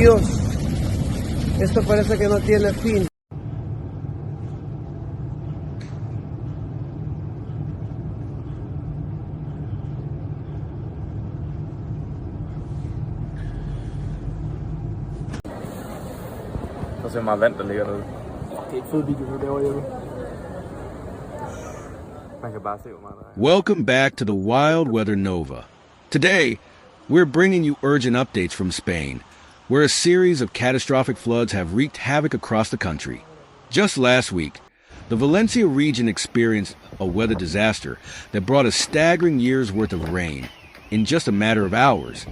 Dios, esto parece que no tiene fin. Så ser meget vand, der ligger derude. Det er et fedt video, du laver, Jeppe. Man kan bare se, hvor meget der er. Welcome back to the Wild Weather Nova. Today, we're bringing you urgent updates from Spain, where a series of catastrophic floods have wreaked havoc across the country. Just last week, the Valencia region experienced a weather disaster that brought a staggering year's worth of rain in just a matter of hours.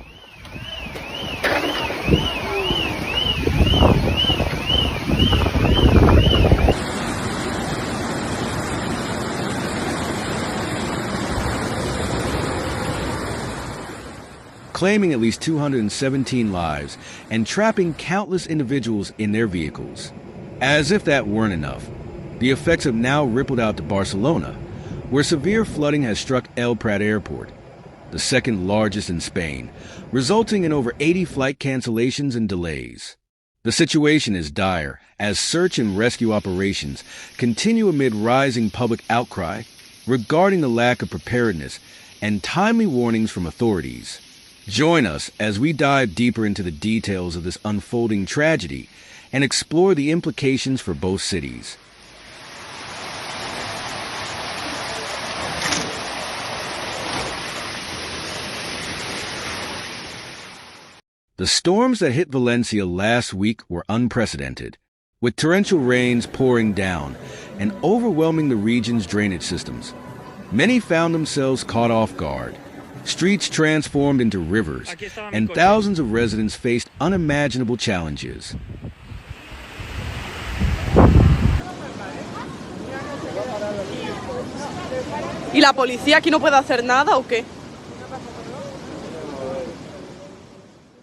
Claiming at least 217 lives and trapping countless individuals in their vehicles. As if that weren't enough, the effects have now rippled out to Barcelona, where severe flooding has struck Prat Airport, the second largest in Spain, resulting in over 80 flight cancellations and delays. The situation is dire as search and rescue operations continue amid rising public outcry regarding the lack of preparedness and timely warnings from authorities. Join us as we dive deeper into the details of this unfolding tragedy and explore the implications for both cities. The storms that hit Valencia last week were unprecedented, with torrential rains pouring down and overwhelming the region's drainage systems. Many found themselves caught off guard. Streets transformed into rivers, and thousands of residents faced unimaginable challenges. ¿Y la policía aquí no puede hacer nada o qué?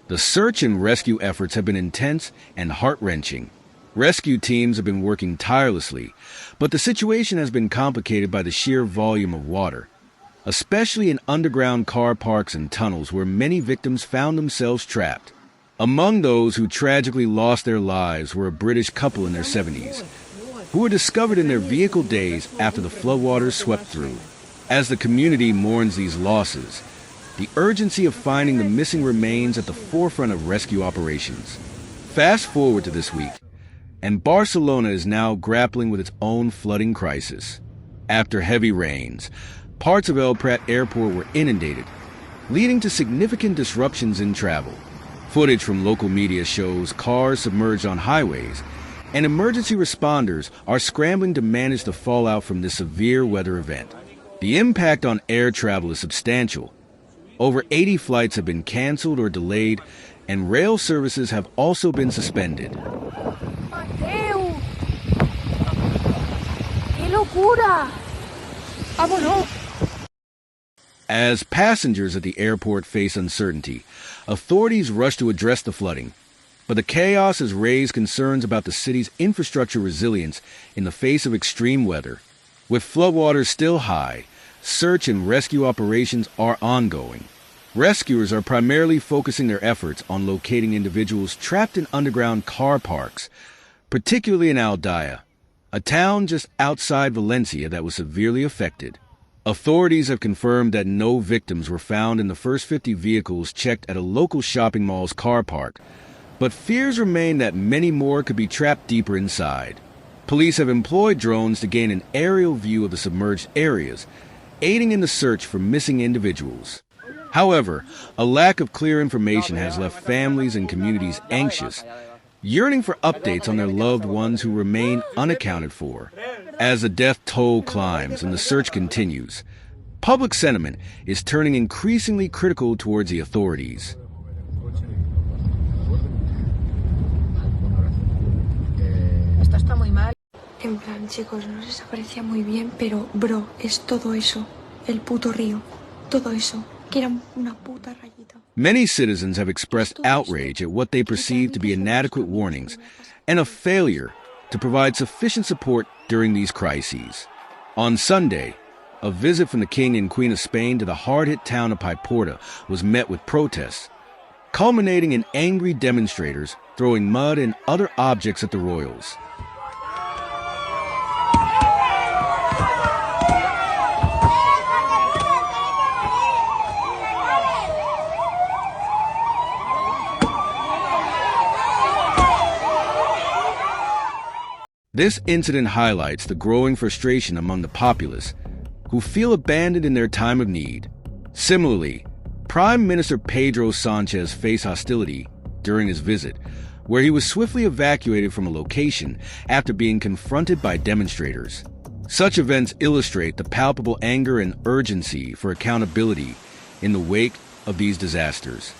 The search and rescue efforts have been intense and heart-wrenching. Rescue teams have been working tirelessly, but the situation has been complicated by the sheer volume of water, especially in underground car parks and tunnels where many victims found themselves trapped. Among those who tragically lost their lives were a British couple in their 70s, who were discovered in their vehicle days after the floodwaters swept through. As the community mourns these losses, the urgency of finding the missing remains at the forefront of rescue operations. Fast forward to this week, and Barcelona is now grappling with its own flooding crisis. After heavy rains, parts of Prat Airport were inundated, leading to significant disruptions in travel. Footage from local media shows cars submerged on highways, and emergency responders are scrambling to manage the fallout from this severe weather event. The impact on air travel is substantial. Over 80 flights have been canceled or delayed, and rail services have also been suspended. ¡Mateo! ¡Qué locura! ¡Vámonos! As passengers at the airport face uncertainty, authorities rush to address the flooding. But the chaos has raised concerns about the city's infrastructure resilience in the face of extreme weather. With floodwaters still high, search and rescue operations are ongoing. Rescuers are primarily focusing their efforts on locating individuals trapped in underground car parks, particularly in Aldaya, a town just outside Valencia that was severely affected. Authorities have confirmed that no victims were found in the first 50 vehicles checked at a local shopping mall's car park, but fears remain that many more could be trapped deeper inside. Police have employed drones to gain an aerial view of the submerged areas, aiding in the search for missing individuals. However, a lack of clear information has left families and communities anxious, yearning for updates on their loved ones who remain unaccounted for. As the death toll climbs and the search continues, public sentiment is turning increasingly critical towards the authorities. Esto está muy mal. En plan, chicos, no se parecía muy bien, pero, bro, es todo eso. El puto río. Todo eso. Que era una puta rayita. Many citizens have expressed outrage at what they perceive to be inadequate warnings and a failure to provide sufficient support during these crises. On Sunday, a visit from the King and Queen of Spain to the hard-hit town of Paiporta was met with protests. culminating in angry demonstrators throwing mud and other objects at the royals. This incident highlights the growing frustration among the populace, who feel abandoned in their time of need. Similarly, Prime Minister Pedro Sanchez faced hostility during his visit, where he was swiftly evacuated from a location after being confronted by demonstrators. Such events illustrate the palpable anger and urgency for accountability in the wake of these disasters.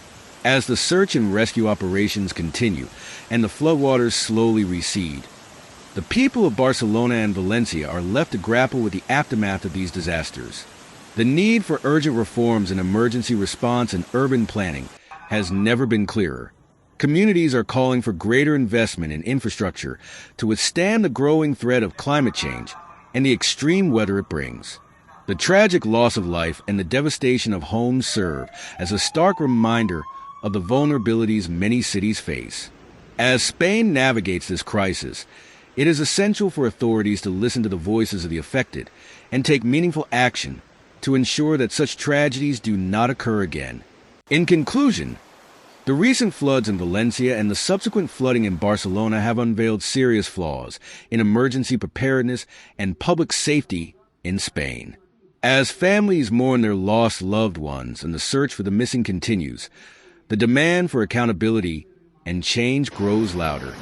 As the search and rescue operations continue and the floodwaters slowly recede, the people of Barcelona and Valencia are left to grapple with the aftermath of these disasters. The need for urgent reforms in emergency response and urban planning has never been clearer. Communities are calling for greater investment in infrastructure to withstand the growing threat of climate change and the extreme weather it brings. The tragic loss of life and the devastation of homes serve as a stark reminder of the vulnerabilities many cities face. As Spain navigates this crisis, it is essential for authorities to listen to the voices of the affected and take meaningful action to ensure that such tragedies do not occur again. In conclusion, the recent floods in Valencia and the subsequent flooding in Barcelona have unveiled serious flaws in emergency preparedness and public safety in Spain. As families mourn their lost loved ones and the search for the missing continues, the demand for accountability and change grows louder.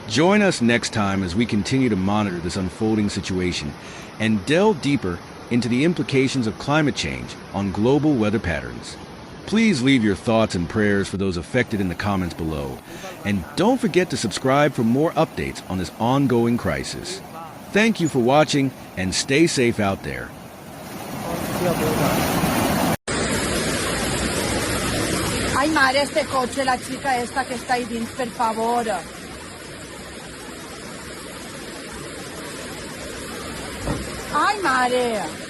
Join us next time as we continue to monitor this unfolding situation and delve deeper into the implications of climate change on global weather patterns. Please leave your thoughts and prayers for those affected in the comments below. And don't forget to subscribe for more updates on this ongoing crisis. Thank you for watching and stay safe out there. Ai, mare, este cotxe, la xica esta que està ahí dins, per favor. Ai, mare!